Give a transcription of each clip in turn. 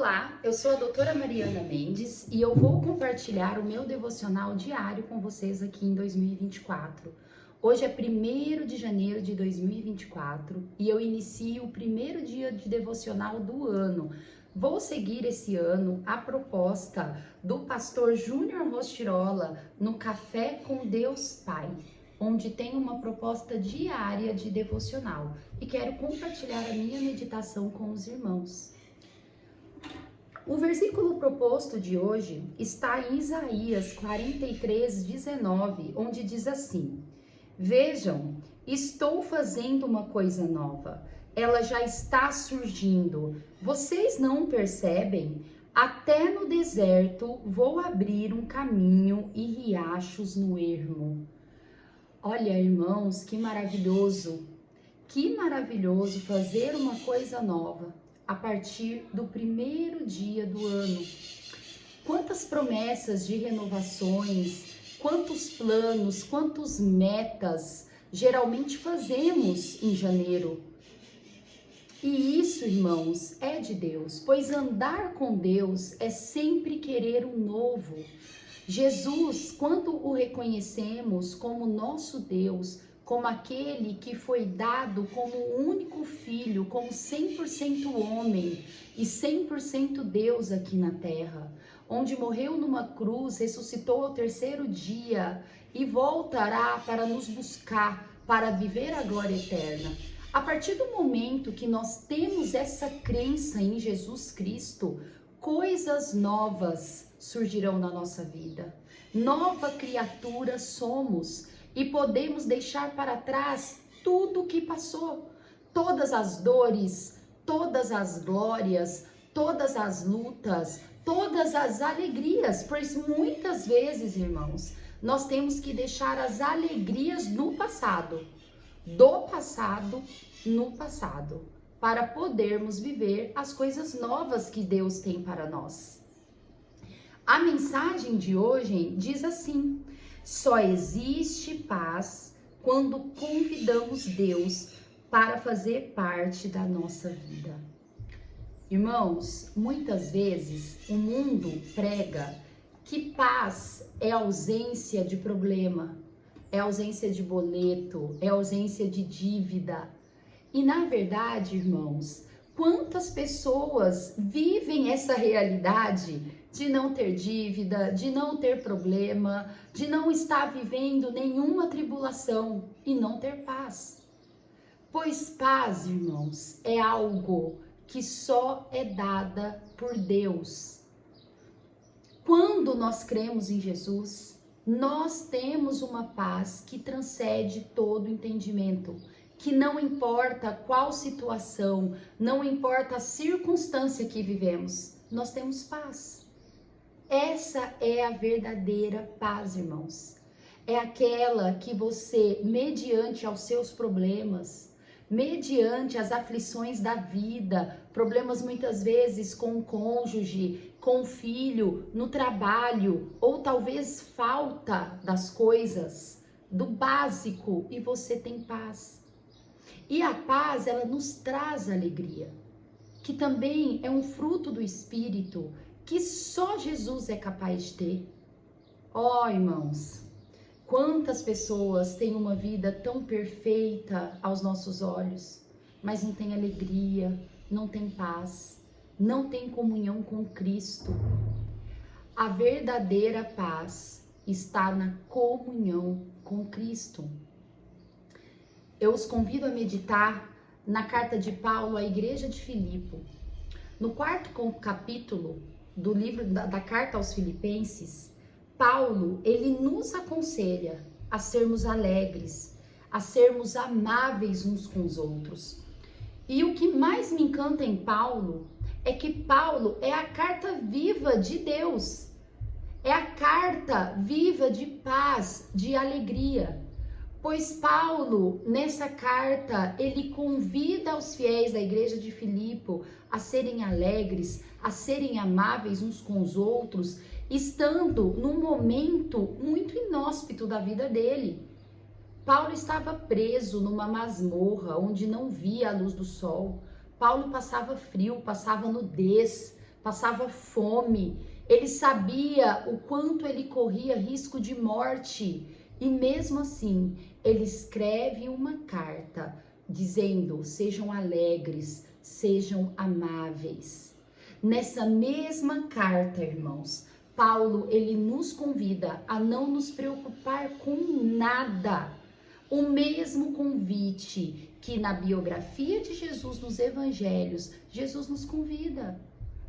Olá, eu sou a doutora Mariana Mendes e eu vou compartilhar o meu devocional diário com vocês aqui em 2024. Hoje é 1º de janeiro de 2024 e eu inicio o primeiro dia de devocional do ano. Vou seguir esse ano a proposta do pastor Júnior Rostirola no Café com Deus Pai, onde tem uma proposta diária de devocional e quero compartilhar a minha meditação com os irmãos. O versículo proposto de hoje está em Isaías 43:19, onde diz assim: Vejam, estou fazendo uma coisa nova, ela já está surgindo. Vocês não percebem? Até no deserto vou abrir um caminho e riachos no ermo. Olha, irmãos, que maravilhoso fazer uma coisa nova a partir do primeiro dia do ano. Quantas promessas de renovações, quantos planos, quantas metas geralmente fazemos em janeiro. E isso, irmãos, é de Deus, pois andar com Deus é sempre querer um novo. Jesus, quando o reconhecemos como nosso Deus, como aquele que foi dado como único filho, como 100% homem e 100% Deus aqui na terra, onde morreu numa cruz, ressuscitou ao terceiro dia e voltará para nos buscar, para viver a glória eterna. A partir do momento que nós temos essa crença em Jesus Cristo, coisas novas surgirão na nossa vida. Nova criatura somos. E podemos deixar para trás tudo o que passou, todas as dores, todas as glórias, todas as lutas, todas as alegrias, pois muitas vezes, irmãos, nós temos que deixar as alegrias no passado, do passado no passado, para podermos viver as coisas novas que Deus tem para nós. A mensagem de hoje diz assim: só existe paz quando convidamos Deus para fazer parte da nossa vida. Irmãos, muitas vezes o mundo prega que paz é ausência de problema, é ausência de boleto, é ausência de dívida. E na verdade, irmãos, quantas pessoas vivem essa realidade de não ter dívida, de não ter problema, de não estar vivendo nenhuma tribulação e não ter paz? Pois paz, irmãos, é algo que só é dada por Deus. Quando nós cremos em Jesus, nós temos uma paz que transcende todo entendimento, que não importa qual situação, não importa a circunstância que vivemos, nós temos paz. Essa é a verdadeira paz, irmãos. É aquela que você, mediante aos seus problemas, mediante as aflições da vida, problemas muitas vezes com o cônjuge, com o filho, no trabalho, ou talvez falta das coisas, do básico, e você tem paz. E a paz, ela nos traz alegria, que também é um fruto do Espírito, que só Jesus é capaz de ter. Ó, irmãos, quantas pessoas têm uma vida tão perfeita aos nossos olhos, mas não tem alegria, não tem paz, não tem comunhão com Cristo. A verdadeira paz está na comunhão com Cristo. Eu os convido a meditar na carta de Paulo à igreja de Filipe. No 4º capítulo do livro da carta aos Filipenses, Paulo, ele nos aconselha a sermos alegres, a sermos amáveis uns com os outros. E o que mais me encanta em Paulo é que Paulo é a carta viva de Deus, é a carta viva de paz, de alegria. Pois Paulo, nessa carta, ele convida os fiéis da igreja de Filipe a serem alegres, a serem amáveis uns com os outros, estando num momento muito inóspito da vida dele. Paulo estava preso numa masmorra onde não via a luz do sol. Paulo passava frio, passava nudez, passava fome, ele sabia o quanto ele corria risco de morte. E mesmo assim, ele escreve uma carta dizendo: sejam alegres, sejam amáveis. Nessa mesma carta, irmãos, Paulo, ele nos convida a não nos preocupar com nada. O mesmo convite que na biografia de Jesus nos evangelhos, Jesus nos convida.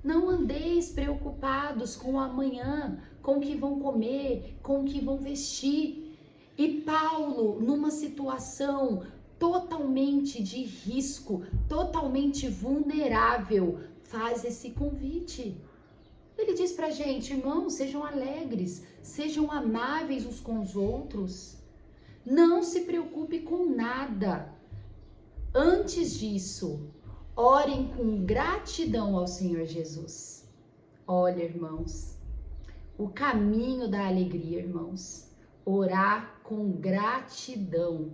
Não andeis preocupados com o amanhã, com o que vão comer, com o que vão vestir. E Paulo, numa situação totalmente de risco, totalmente vulnerável, faz esse convite. Ele diz pra gente: irmãos, sejam alegres, sejam amáveis uns com os outros. Não se preocupe com nada. Antes disso, orem com gratidão ao Senhor Jesus. Olha, irmãos, o caminho da alegria, irmãos, orar com gratidão.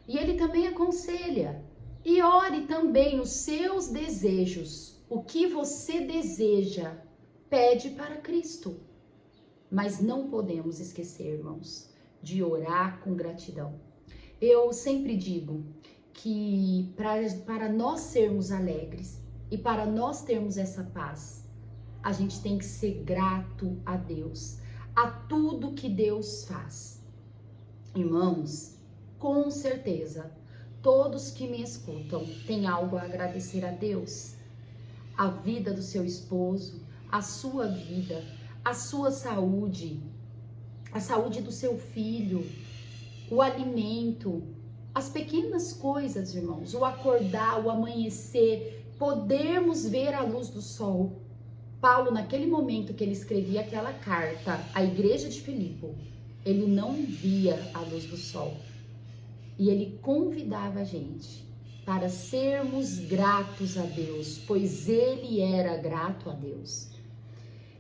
E ele também aconselha: e ore também os seus desejos. O que você deseja, pede para Cristo. Mas não podemos esquecer, irmãos, de orar com gratidão. Eu sempre digo que para nós sermos alegres e para nós termos essa paz, a gente tem que ser grato a Deus, a tudo que Deus faz. Irmãos, com certeza, todos que me escutam têm algo a agradecer a Deus. A vida do seu esposo, a sua vida, a sua saúde, a saúde do seu filho, o alimento, as pequenas coisas, irmãos, o acordar, o amanhecer, podermos ver a luz do sol. Paulo, naquele momento que ele escrevia aquela carta à igreja de Filipe, ele não via a luz do sol. E ele convidava a gente para sermos gratos a Deus, pois ele era grato a Deus.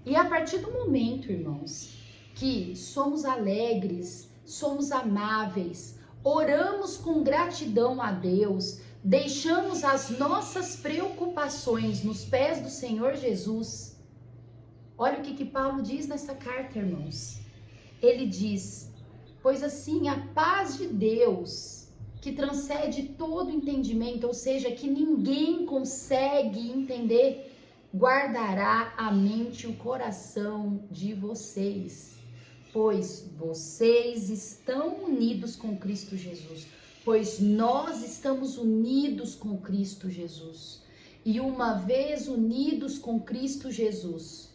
E a partir do momento, irmãos, que somos alegres, somos amáveis, oramos com gratidão a Deus, deixamos as nossas preocupações nos pés do Senhor Jesus. Olha o que Paulo diz nessa carta, irmãos. Ele diz: pois assim a paz de Deus, que transcende todo entendimento, ou seja, que ninguém consegue entender, guardará a mente e o coração de vocês, pois vocês estão unidos com Cristo Jesus, pois nós estamos unidos com Cristo Jesus. E uma vez unidos com Cristo Jesus,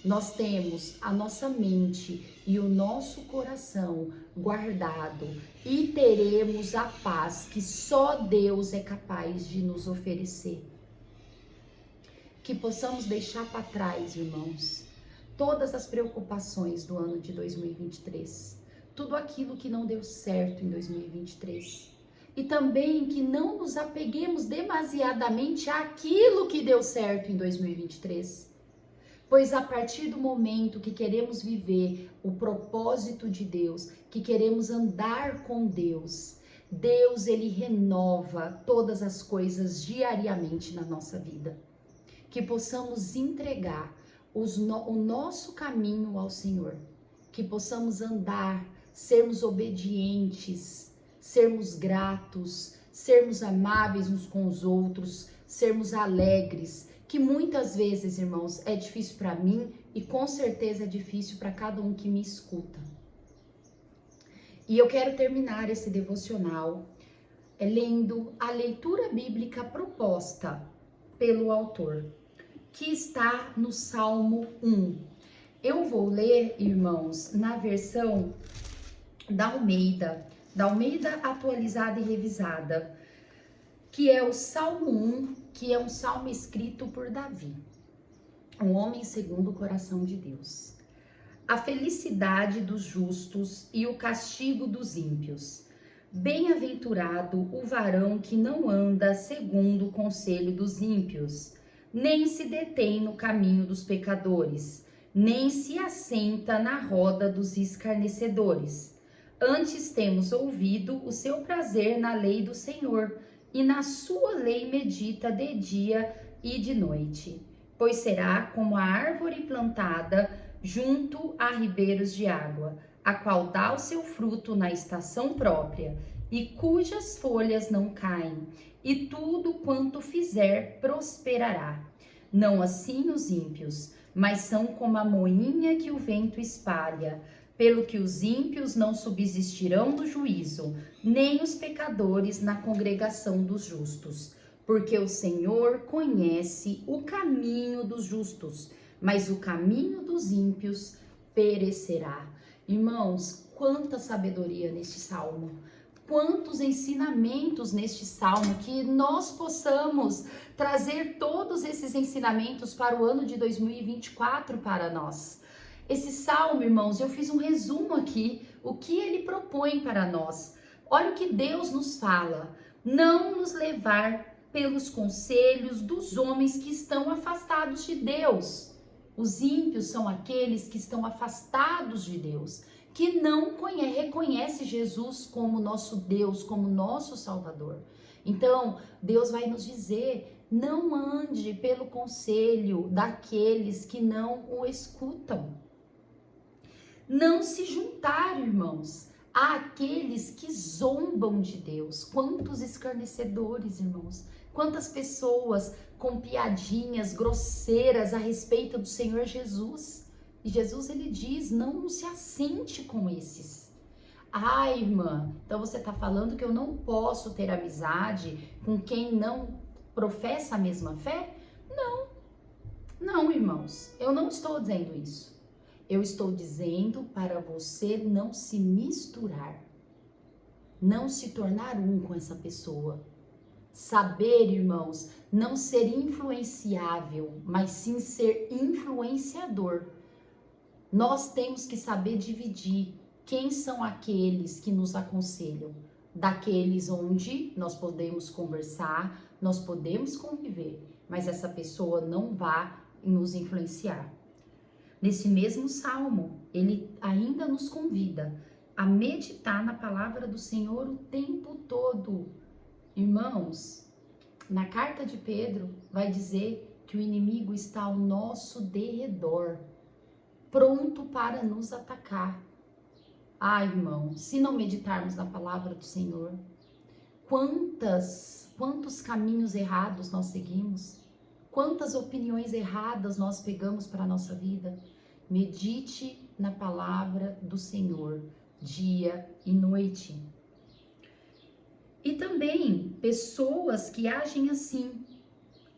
nós temos a nossa mente e o nosso coração guardado e teremos a paz que só Deus é capaz de nos oferecer. Que possamos deixar para trás, irmãos, todas as preocupações do ano de 2023, tudo aquilo que não deu certo em 2023. E também que não nos apeguemos demasiadamente àquilo que deu certo em 2023. Pois a partir do momento que queremos viver o propósito de Deus, que queremos andar com Deus, Deus, ele renova todas as coisas diariamente na nossa vida. Que possamos entregar o nosso caminho ao Senhor, que possamos andar, sermos obedientes, sermos gratos, sermos amáveis uns com os outros, sermos alegres, que muitas vezes, irmãos, é difícil para mim e com certeza é difícil para cada um que me escuta. E eu quero terminar esse devocional lendo a leitura bíblica proposta pelo autor, que está no Salmo 1. Eu vou ler, irmãos, na versão da Almeida atualizada e revisada, que é o Salmo 1, que é um salmo escrito por Davi, um homem segundo o coração de Deus. A felicidade dos justos e o castigo dos ímpios. Bem-aventurado o varão que não anda segundo o conselho dos ímpios, nem se detém no caminho dos pecadores, nem se assenta na roda dos escarnecedores. Antes temos ouvido o seu prazer na lei do Senhor, e na sua lei medita de dia e de noite. pois será como a árvore plantada junto a ribeiros de água, a qual dá o seu fruto na estação própria, e cujas folhas não caem, e tudo quanto fizer prosperará. Não assim os ímpios, mas são como a moinha que o vento espalha. Pelo que os ímpios não subsistirão no juízo, nem os pecadores na congregação dos justos. Porque o Senhor conhece o caminho dos justos, mas o caminho dos ímpios perecerá. Irmãos, quanta sabedoria neste salmo, quantos ensinamentos neste salmo, que nós possamos trazer todos esses ensinamentos para o ano de 2024 para nós. Esse salmo, irmãos, eu fiz um resumo aqui, o que ele propõe para nós. Olha o que Deus nos fala: não nos levar pelos conselhos dos homens que estão afastados de Deus. Os ímpios são aqueles que estão afastados de Deus, que não reconhece Jesus como nosso Deus, como nosso Salvador. Então, Deus vai nos dizer: não ande pelo conselho daqueles que não o escutam. Não se juntar, irmãos, àqueles que zombam de Deus. Quantos escarnecedores, irmãos. Quantas pessoas com piadinhas grosseiras a respeito do Senhor Jesus. E Jesus, ele diz: não se assente com esses. Ah, irmã, então você está falando que eu não posso ter amizade com quem não professa a mesma fé? Não, não, irmãos, eu não estou dizendo isso. Eu estou dizendo para você não se misturar, não se tornar um com essa pessoa. Saber, irmãos, não ser influenciável, mas sim ser influenciador. Nós temos que saber dividir quem são aqueles que nos aconselham, daqueles onde nós podemos conversar, nós podemos conviver, mas essa pessoa não vai nos influenciar. Nesse mesmo salmo, ele ainda nos convida a meditar na palavra do Senhor o tempo todo. Irmãos, na carta de Pedro vai dizer que o inimigo está ao nosso derredor, pronto para nos atacar. Ah, irmão, se não meditarmos na palavra do Senhor, quantos caminhos errados nós seguimos? Quantas opiniões erradas nós pegamos para a nossa vida? Medite na palavra do Senhor, dia e noite. E também pessoas que agem assim,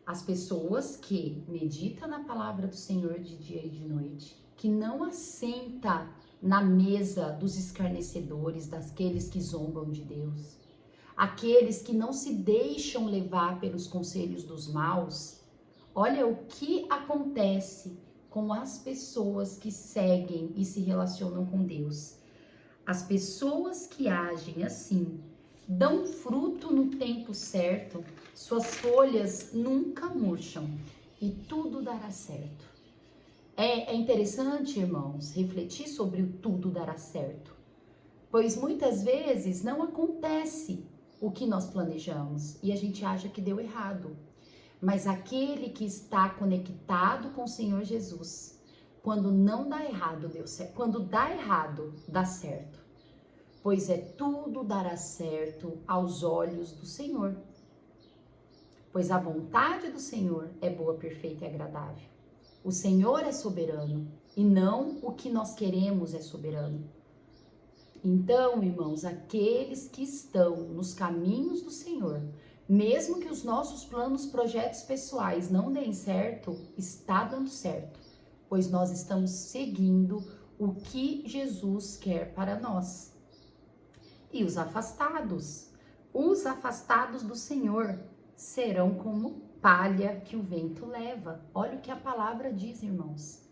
as pessoas que meditam na palavra do Senhor de dia e de noite, que não assenta na mesa dos escarnecedores, daqueles que zombam de Deus, aqueles que não se deixam levar pelos conselhos dos maus. Olha o que acontece com as pessoas que seguem e se relacionam com Deus. As pessoas que agem assim dão fruto no tempo certo, suas folhas nunca murcham e tudo dará certo. É interessante, irmãos, refletir sobre o tudo dará certo, pois muitas vezes não acontece o que nós planejamos e a gente acha que deu errado. Mas aquele que está conectado com o Senhor Jesus, quando não dá errado, deu certo. Quando dá errado, dá certo. Pois tudo dará certo aos olhos do Senhor. Pois a vontade do Senhor é boa, perfeita e agradável. O Senhor é soberano e não o que nós queremos é soberano. Então, irmãos, aqueles que estão nos caminhos do Senhor, mesmo que os nossos planos, projetos pessoais não deem certo, está dando certo, pois nós estamos seguindo o que Jesus quer para nós. E os afastados do Senhor serão como palha que o vento leva. Olha o que a palavra diz, irmãos.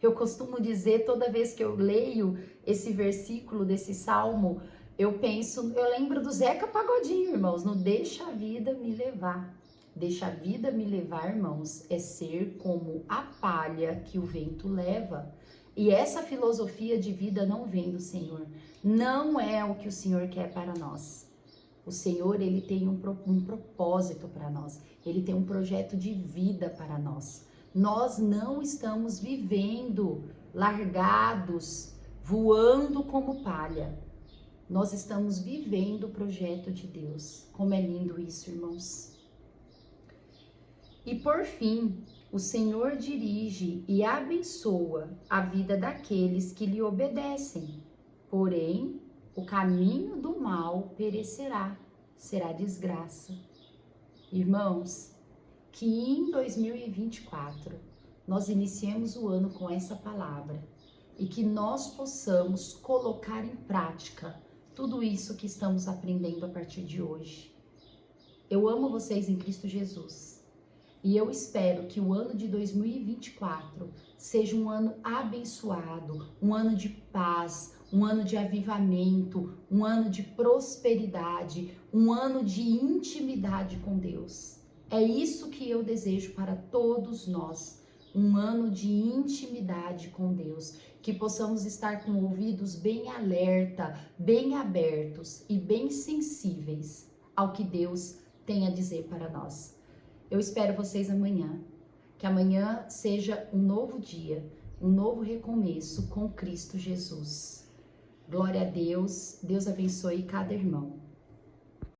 Eu costumo dizer, toda vez que eu leio esse versículo desse salmo, eu lembro do Zeca Pagodinho, irmãos, no deixa a vida me levar. Deixa a vida me levar, irmãos, é ser como a palha que o vento leva. E essa filosofia de vida não vem do Senhor. Não é o que o Senhor quer para nós. O Senhor, ele tem um propósito para nós. Ele tem um projeto de vida para nós. Nós não estamos vivendo largados, voando como palha. Nós estamos vivendo o projeto de Deus. Como é lindo isso, irmãos. E por fim, o Senhor dirige e abençoa a vida daqueles que lhe obedecem. Porém, o caminho do mal perecerá, será desgraça. Irmãos, que em 2024 nós iniciemos o ano com essa palavra e que nós possamos colocar em prática tudo isso que estamos aprendendo a partir de hoje. Eu amo vocês em Cristo Jesus e eu espero que o ano de 2024 seja um ano abençoado, um ano de paz, um ano de avivamento, um ano de prosperidade, um ano de intimidade com Deus. É isso que eu desejo para todos nós, um ano de intimidade com Deus, que possamos estar com ouvidos bem alerta, bem abertos e bem sensíveis ao que Deus tem a dizer para nós. Eu espero vocês amanhã, que amanhã seja um novo dia, um novo recomeço com Cristo Jesus. Glória a Deus, Deus abençoe cada irmão.